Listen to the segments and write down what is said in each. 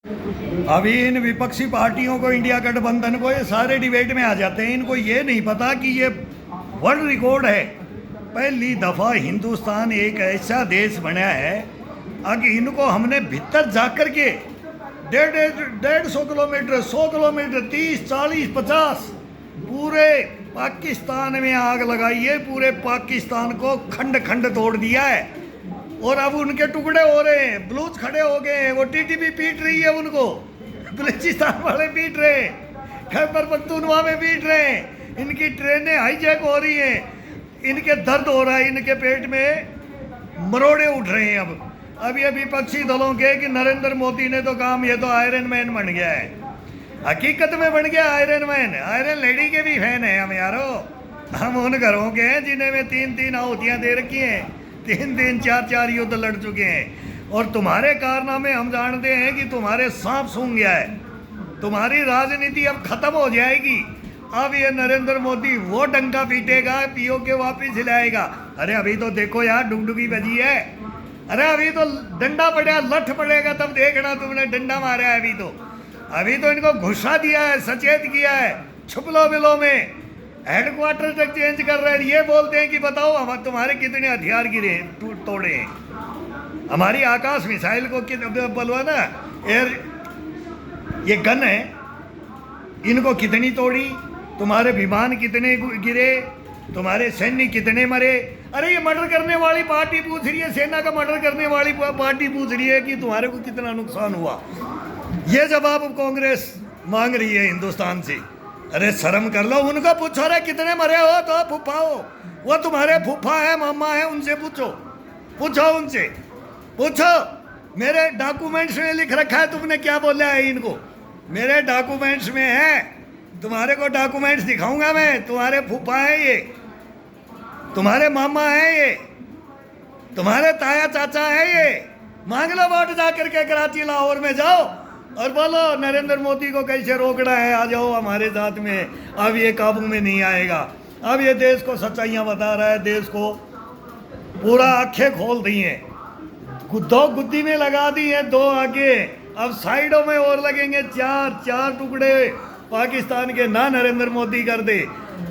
अभी इन विपक्षी पार्टियों को, इंडिया गठबंधन को, ये सारे डिबेट में आ जाते हैं। इनको ये नहीं पता कि ये वर्ल्ड रिकॉर्ड है। पहली दफ़ा हिंदुस्तान एक ऐसा देश बना है कि इनको हमने भीतर जा कर के 150 किलोमीटर, 100 किलोमीटर, 30, 40, 50 पूरे पाकिस्तान में आग लगाई है। पूरे पाकिस्तान को खंड खंड तोड़ दिया है और अब उनके टुकड़े हो रहे हैं। बलूच खड़े हो गए हैं, वो टीटीपी पीट रही है उनको, बलूचिस्तान वाले पीट रहे हैं, खैबर पख्तूनख्वा में पीट रहे हैं, इनकी ट्रेनें हाईजैक हो रही हैं, इनके दर्द हो रहा है, इनके पेट में मरोड़े उठ रहे हैं। अब ये विपक्षी दलों के कि नरेंद्र मोदी ने तो काम, ये तो आयरन मैन बन गया है। हकीकत में बन गया आयरन मैन। आयरन लेडी के भी फैन हैं हम यारो। हम उन घरों के हैं जिन्हें में 3-3 आहुतियाँ दे रखी हैं, 3-3, 4-4 युद्ध लड़ चुके हैं। और तुम्हारे कारनामे हम जानते हैं कि तुम्हारे सांप सूंघ गया है। तुम्हारी राजनीति अब खत्म हो जाएगी। अब ये नरेंद्र मोदी वो डंका पीटेगा, पीओ के वापिस लाएगा। अरे अभी तो देखो यार, डुगडुगी बजी है। अरे अभी तो डंडा पड़ा, लठ पड़ेगा तब देखना। तुमने डंडा मारा है अभी तो इनको घुसा दिया है, सचेत किया है। छुपलो बिलो में हेडक्वार्टर तक चेंज कर रहे हैं। ये बोलते हैं कि बताओ हम तुम्हारे कितने हथियार गिरे तोड़े हैं। हमारी आकाश मिसाइल को बोलवा ना, एयर ये गन है, इनको कितनी तोड़ी, तुम्हारे विमान कितने गिरे, तुम्हारे सैनिक कितने मरे। अरे ये मर्डर करने वाली पार्टी पूछ रही है, सेना का मर्डर करने वाली पार्टी पूछ रही है कि तुम्हारे को कितना नुकसान हुआ। ये जवाब कांग्रेस मांग रही है हिंदुस्तान से। अरे शर्म कर लो, उनको पूछो रे कितने मरे हो तो फूफा हो, वो तुम्हारे फूफा है, मामा है, उनसे पूछो उनसे पूछो। मेरे डॉक्यूमेंट्स में लिख रखा है, तुमने क्या बोला है इनको, मेरे डॉक्यूमेंट्स में है। तुम्हारे को डॉक्यूमेंट्स दिखाऊंगा मैं। तुम्हारे फूफा है ये, तुम्हारे मामा है ये, तुम्हारे ताया चाचा है ये। मांग लो वोट जा करके, कराची लाहौर में जाओ और बोलो नरेंद्र मोदी को कैसे रोकना है, आ जाओ हमारे साथ में। अब ये काबू में नहीं आएगा। अब ये देश को सच्चाइयाँ बता रहा है, देश को पूरा आंखें खोल दी हैं। 2 गुद्दी में लगा दी हैं, 2 आगे, अब साइडों में और लगेंगे 4 टुकड़े पाकिस्तान के। ना नरेंद्र मोदी कर दे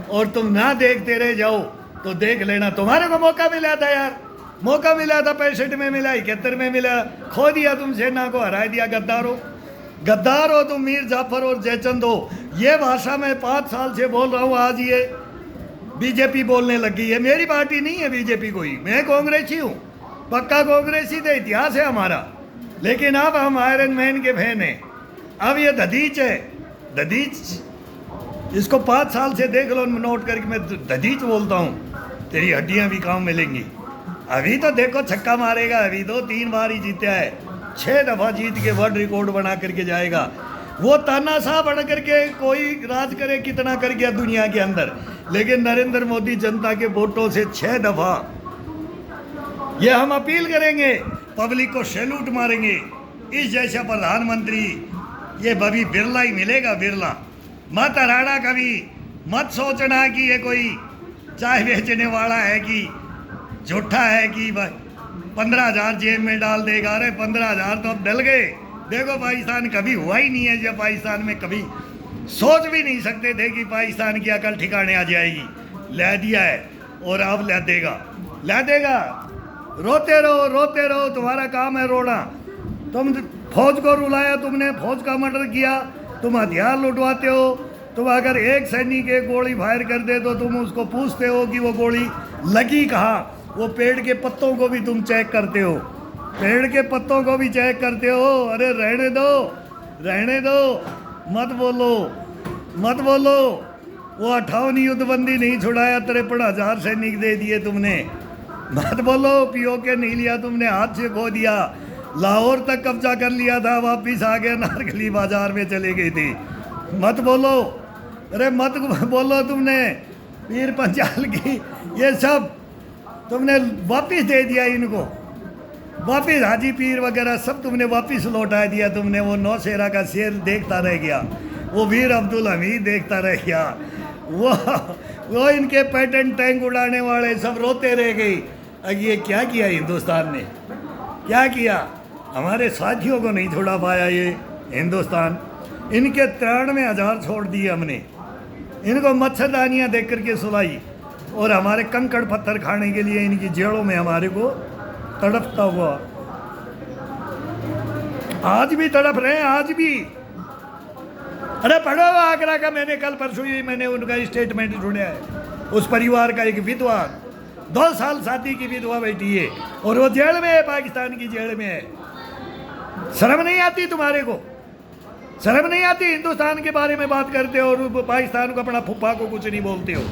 और तुम ना देखते रह जाओ तो देख लेना। तुम्हारे को मौका मिला था यार, मौका मिला था, 65 में मिला, 71 में मिला, खो दिया। तुम सेना को हरा दिया। गद्दार हो तुम, मीर जाफर और जयचंद हो। ये भाषा मैं 5 साल से बोल रहा हूँ, आज ये बीजेपी बोलने लगी है। मेरी पार्टी नहीं है बीजेपी कोई, मैं कांग्रेसी हूँ, पक्का कांग्रेसी थे, इतिहास है हमारा। लेकिन अब हम आयरन मैन के फैन हैं। अब ये दधीच है, दधीच, इसको 5 साल से देख लो, नोट करके मैं दधीच बोलता हूँ। तेरी हड्डियाँ भी काम मिलेंगी। अभी तो देखो छक्का मारेगा, अभी तो 3 बार ही जीता है, 6 दफ़ा जीत के वर्ल्ड रिकॉर्ड बना करके जाएगा। वो तानाशाह बन करके कोई राज करे कितना कर गया दुनिया के अंदर, लेकिन नरेंद्र मोदी जनता के वोटों से 6 दफ़ा। ये हम अपील करेंगे, पब्लिक को सैल्यूट मारेंगे। इस जैसा प्रधानमंत्री ये बभी बिरला ही मिलेगा, बिरला। मत हराना कभी, मत सोचना कि ये कोई चाय बेचने वाला है कि झूठा है कि 15,000 जेब में डाल देगा। अरे 15,000 तो अब डल गए। देखो पाकिस्तान कभी हुआ ही नहीं है। जब पाकिस्तान में कभी सोच भी नहीं सकते थे कि पाकिस्तान की अकल ठिकाने आ जाएगी। ला दिया है और अब ला देगा। रोते रहो, तुम्हारा काम है रोना। तुम फौज को रुलाया, तुमने फौज का मर्डर किया, तुम हथियार लुटवाते हो। तुम अगर एक सैनिक एक गोली फायर कर दे तो तुम उसको पूछते हो कि वो गोली लगी कहाँ। वो पेड़ के पत्तों को भी तुम चेक करते हो, पेड़ के पत्तों को भी चेक करते हो। अरे रहने दो, मत बोलो। वो 58 युद्धबंदी नहीं छुड़ाया, 53,000 सैनिक दे दिए तुमने। मत बोलो, पीओ के नहीं लिया तुमने, हाथ से खो दिया। लाहौर तक कब्जा कर लिया था, वापिस आ गए, नारगली बाजार में चले गए थे। मत बोलो, अरे मत बोलो। तुमने पीर पंचाल की ये सब तुमने वापिस दे दिया इनको, वापिस हाजी पीर वगैरह सब तुमने वापिस लौटा दिया। तुमने वो नौशेरा का शेर देखता रह गया, वो वीर अब्दुल हमीद देखता रह गया, वो इनके पैटर्न टैंक उड़ाने वाले सब रोते रह गए। अब ये क्या किया हिंदुस्तान ने, क्या किया? हमारे साथियों को नहीं छोड़ा पाया ये। हिंदुस्तान, इनके 93,000 छोड़ दिए हमने, इनको मच्छरदानियाँ देख करके सुलाई, और हमारे कंकड़ पत्थर खाने के लिए इनकी जेड़ों में हमारे को तड़पता हुआ, आज भी तड़प रहे हैं, आज भी। अरे पढ़ो आगरा का, मैंने कल परसों ही मैंने उनका स्टेटमेंट ढूंढा है। उस परिवार का एक विधवा 2 साल शादी की विधवा बैठी है और वो जेल में है, पाकिस्तान की जेल में है। शर्म नहीं आती तुम्हारे को? शर्म नहीं आती? हिंदुस्तान के बारे में बात करते हो और पाकिस्तान को अपना फुप्पा को कुछ नहीं बोलते हो।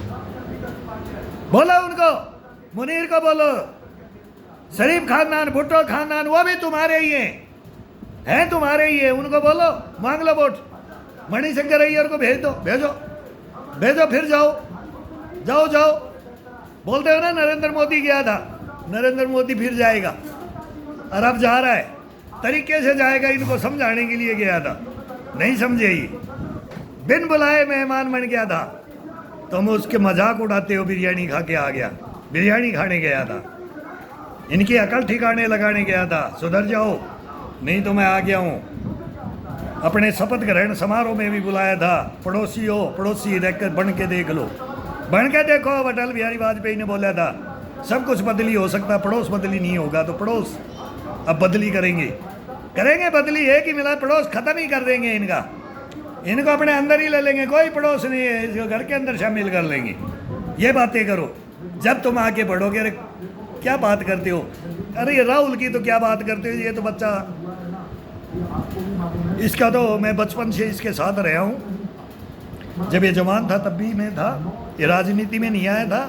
बोलो उनको, मुनीर को बोलो, शरीफ खानदान, भुट्टो खानदान, वो भी तुम्हारे ही हैं तुम्हारे ही है, उनको बोलो मांग लो वोट। मणिशंकर अय्यर को भेज दो, भेजो, फिर जाओ। बोलते हो ना नरेंद्र मोदी गया था, नरेंद्र मोदी फिर जाएगा, और अब जा रहा है, तरीके से जाएगा, इनको समझाने के लिए गया था, नहीं समझे ये, बिन बुलाए मेहमान बन गया था। तुम उसके मजाक उड़ाते हो, बिरयानी खा के आ गया, बिरयानी खाने गया था, इनकी अकल ठिकाने लगाने गया था, सुधर जाओ, नहीं तो मैं आ गया हूँ। अपने शपथ ग्रहण समारोह में भी बुलाया था, पड़ोसी हो, पड़ोसी रहकर बन के देख लो, बन के देखो। अटल बिहारी वाजपेयी ने बोला था सब कुछ बदली हो सकता, पड़ोस बदली नहीं होगा, तो पड़ोस अब बदली करेंगे बदली है कि मिला, पड़ोस खत्म ही कर देंगे इनको अपने अंदर ही ले लेंगे, कोई पड़ोस नहीं है, इसको घर के अंदर शामिल कर लेंगे। ये बातें करो, जब तुम आके बढ़ोगे। अरे क्या बात करते हो? अरे ये राहुल की तो क्या बात करते हो, ये तो बच्चा, इसका तो मैं बचपन से इसके साथ रहा हूँ, जब ये जवान था तब भी मैं था, ये राजनीति में नहीं आया था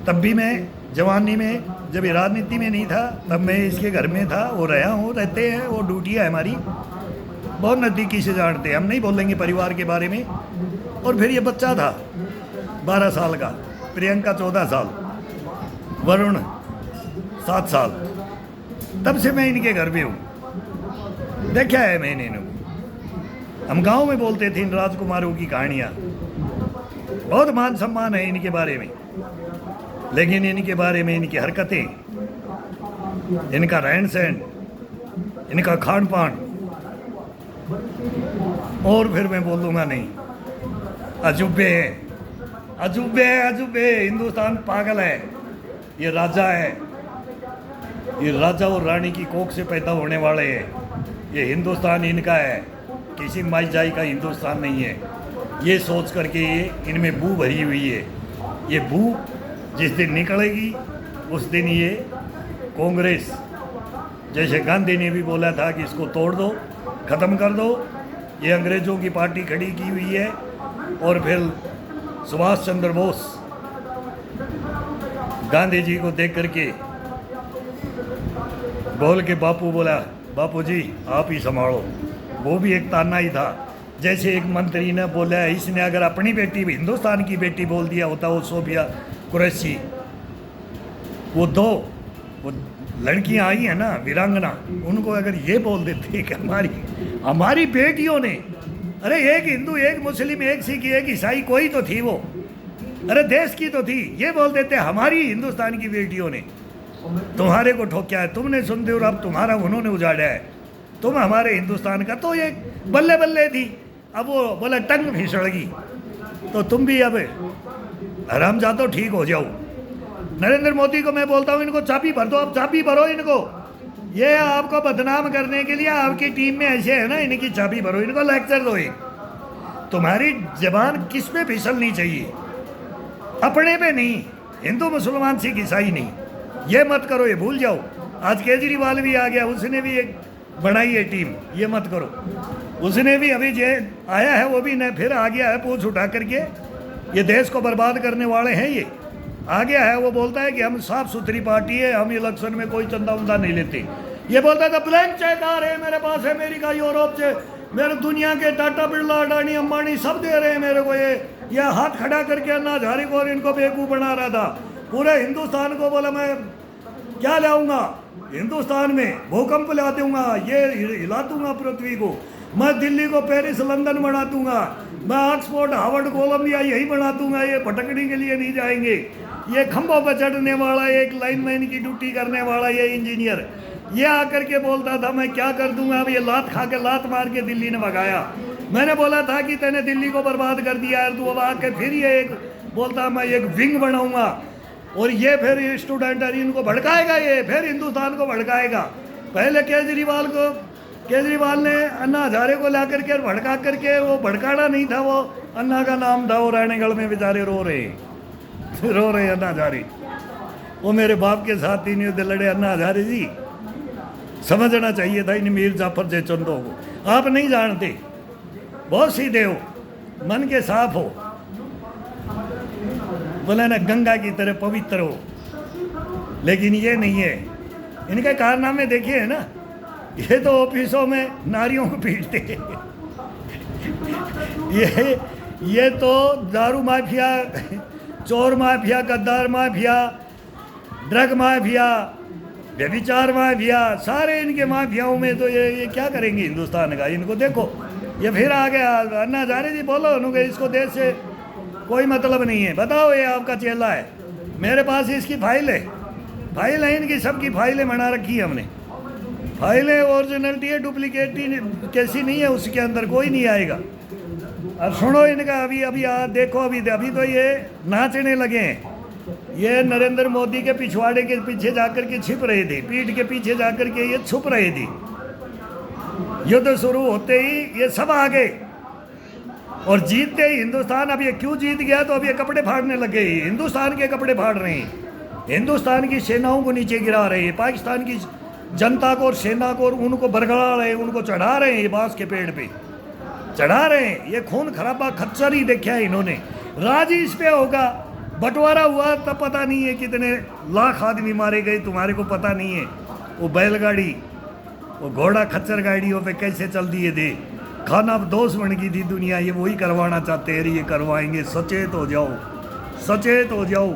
तब भी मैं जवानी में, जब ये राजनीति में नहीं था तब मैं इसके घर में था, वो रहा हूँ, रहते हैं, वो ड्यूटी है हमारी, बहुत नज़दीकी से जानते हैं, हम नहीं बोलेंगे परिवार के बारे में। और फिर ये बच्चा था 12 साल का, प्रियंका 14 साल, वरुण 7 साल, तब से मैं इनके घर में हूँ, देखा है मैंने इनको। हम गांव में बोलते थे इन राजकुमारों की कहानियाँ, बहुत मान सम्मान है इनके बारे में, लेकिन इनके बारे में, इनकी हरकतें, इनका रहन सहन, इनका खान पान, और फिर मैं बोलूँगा नहीं, अजूबे हैं। हिंदुस्तान पागल है, ये राजा है, ये राजा और रानी की कोख से पैदा होने वाले हैं, ये हिंदुस्तान इनका है, किसी माई जाई का हिंदुस्तान नहीं है। ये सोच करके ये इनमें बू भरी हुई है, ये बू जिस दिन निकलेगी उस दिन ये कांग्रेस, जैसे गांधी ने भी बोला था कि इसको तोड़ दो, ख़त्म कर दो, ये अंग्रेज़ों की पार्टी खड़ी की हुई है। और फिर सुभाष चंद्र बोस गांधी जी को देख करके बोल के बोला बापू जी आप ही संभालो, वो भी एक ताना ही था। जैसे एक मंत्री ने बोला, इसने अगर अपनी बेटी भी हिंदुस्तान की बेटी बोल दिया होता, वो सोफिया कुरैशी, वो 2 लड़कियां आई हैं ना वीरांगना, उनको अगर ये बोल देते कि हमारी बेटियों ने, अरे एक हिंदू, एक मुस्लिम, एक सिख, एक ईसाई, कोई तो थी वो, अरे देश की तो थी, ये बोल देते हमारी हिंदुस्तान की बेटियों ने तुम्हारे को ठोक्या है, तुमने सुनते हो, अब तुम्हारा उन्होंने उजाड़ा है, तुम हमारे हिंदुस्तान का, तो ये बल्ले बल्ले थी। अब वो बोला टंग फिसड़गी, तो तुम भी अब आराम जातो, ठीक हो जाओ। नरेंद्र मोदी को मैं बोलता हूँ, इनको चाबी भर दो, अब चाबी भरो इनको, ये आपको बदनाम करने के लिए आपकी टीम में ऐसे है ना, इनकी चाबी भरो, इनको लेक्चर दो। एक तुम्हारी जबान किस पे फिसलनी चाहिए, अपने पे नहीं, हिंदू मुसलमान सिख ईसाई नहीं, ये मत करो, ये भूल जाओ। आज केजरीवाल भी आ गया, उसने भी एक बनाई है टीम, ये मत करो, उसने भी अभी जो आया है वो भी न फिर आ गया है पूछ उठा करके, ये देश को बर्बाद करने वाले हैं, ये आ गया है, वो बोलता है कि हम साफ सुथरी पार्टी है, हम इलेक्शन में कोई चंदा उंदा नहीं लेते। ये बोलता था ब्लैंक चेक आ रहे हैं मेरे पास, अमेरिका यूरोप से, मेरे दुनिया के टाटा बिरला अडानी अंबानी सब दे रहे हैं मेरे को, ये हाथ खड़ा करके अन्ना हजारे को और इनको बेवकूफ़ बना रहा था। पूरे हिंदुस्तान को बोला मैं क्या लाऊंगा, हिंदुस्तान में भूकंप ला दूंगा, ये हिला दूंगा पृथ्वी को, मैं दिल्ली को पेरिस लंदन बना दूंगा, मैं ऑक्सफोर्ड हार्वर्ड कोलंबिया यही बना दूंगा, ये भटकने के लिए नहीं जाएंगे, ये खंभों पर चढ़ने वाला, एक लाइनमैन की ड्यूटी करने वाला ये इंजीनियर, ये आकर के बोलता था मैं क्या कर दूंगा, अब ये लात खा के लात मार के दिल्ली ने भगाया। मैंने बोला था कि तेने दिल्ली को बर्बाद कर दिया है, तू अब आके फिर ये एक बोलता मैं एक विंग बनाऊंगा और ये फिर स्टूडेंट इनको भड़काएगा, ये फिर हिंदुस्तान को भड़काएगा। पहले केजरीवाल ने अन्ना हजारे को ला करके भड़का करके, वो भड़काना नहीं था, वो अन्ना का नाम था, वो रानीगढ़ में बेचारे रो रहे अन्ना हजारे। वो मेरे बाप के साथ 3 युद्ध लड़े अन्ना हजारे जी। समझना चाहिए था इन मीर जाफर जयचंदों को। आप नहीं जानते, बहुत सीधे हो, मन के साफ हो, बोले ना गंगा की तरह पवित्र हो, लेकिन ये नहीं है। इनके कारनामे देखिए है ना, ये तो ऑफिसों में नारियों को पीटते ये तो दारू माफिया, चोर माफिया, गद्दार माफिया, ड्रग माफिया, व्यभिचार माफिया, सारे इनके माफियाओं में तो ये क्या करेंगे हिंदुस्तान का। इनको देखो, ये फिर आ गया अन्ना हजारे जी, बोलो उन्होंने इसको देश से कोई मतलब नहीं है। बताओ ये आपका चेला है, मेरे पास इसकी फाइल है इनकी, सबकी फाइलें बना रखी है हमने। फाइलें ओरिजिनलिटी है, डुप्लीकेट कैसी नहीं है, उसके अंदर कोई नहीं आएगा। अब सुनो इनका, अभी देखो, अभी तो ये नाचने लगे हैं। ये नरेंद्र मोदी के पिछवाड़े के पीछे जाकर के छिप रहे थे, पीठ के पीछे जाकर के ये छुप रहे थे। युद्ध शुरू होते ही ये सब आ गए और जीतते ही हिंदुस्तान, अब ये क्यों जीत गया, तो अब ये कपड़े फाड़ने लगे, हिंदुस्तान के कपड़े फाड़ रहे हैं, हिंदुस्तान की सेनाओं को नीचे गिरा रहे हैं, पाकिस्तान की जनता को और सेना को, और उनको बरगड़ा रहे हैं, उनको चढ़ा रहे हैं, ये बांस के पेड़ पे चढ़ा रहे हैं। ये खून खराबा खच्चर ही देखा है इन्होंने। राज ही इस पे होगा, बंटवारा हुआ तब पता नहीं है कितने लाख आदमी मारे गए, तुम्हारे को पता नहीं है। वो बैलगाड़ी, वो घोड़ा खच्चर गाड़ियों पे कैसे चल दिए थे, खाना दोष बन गई थी दुनिया। ये वही करवाना चाहते हैं, ये करवाएंगे। सचेत हो जाओ, सचेत हो जाओ।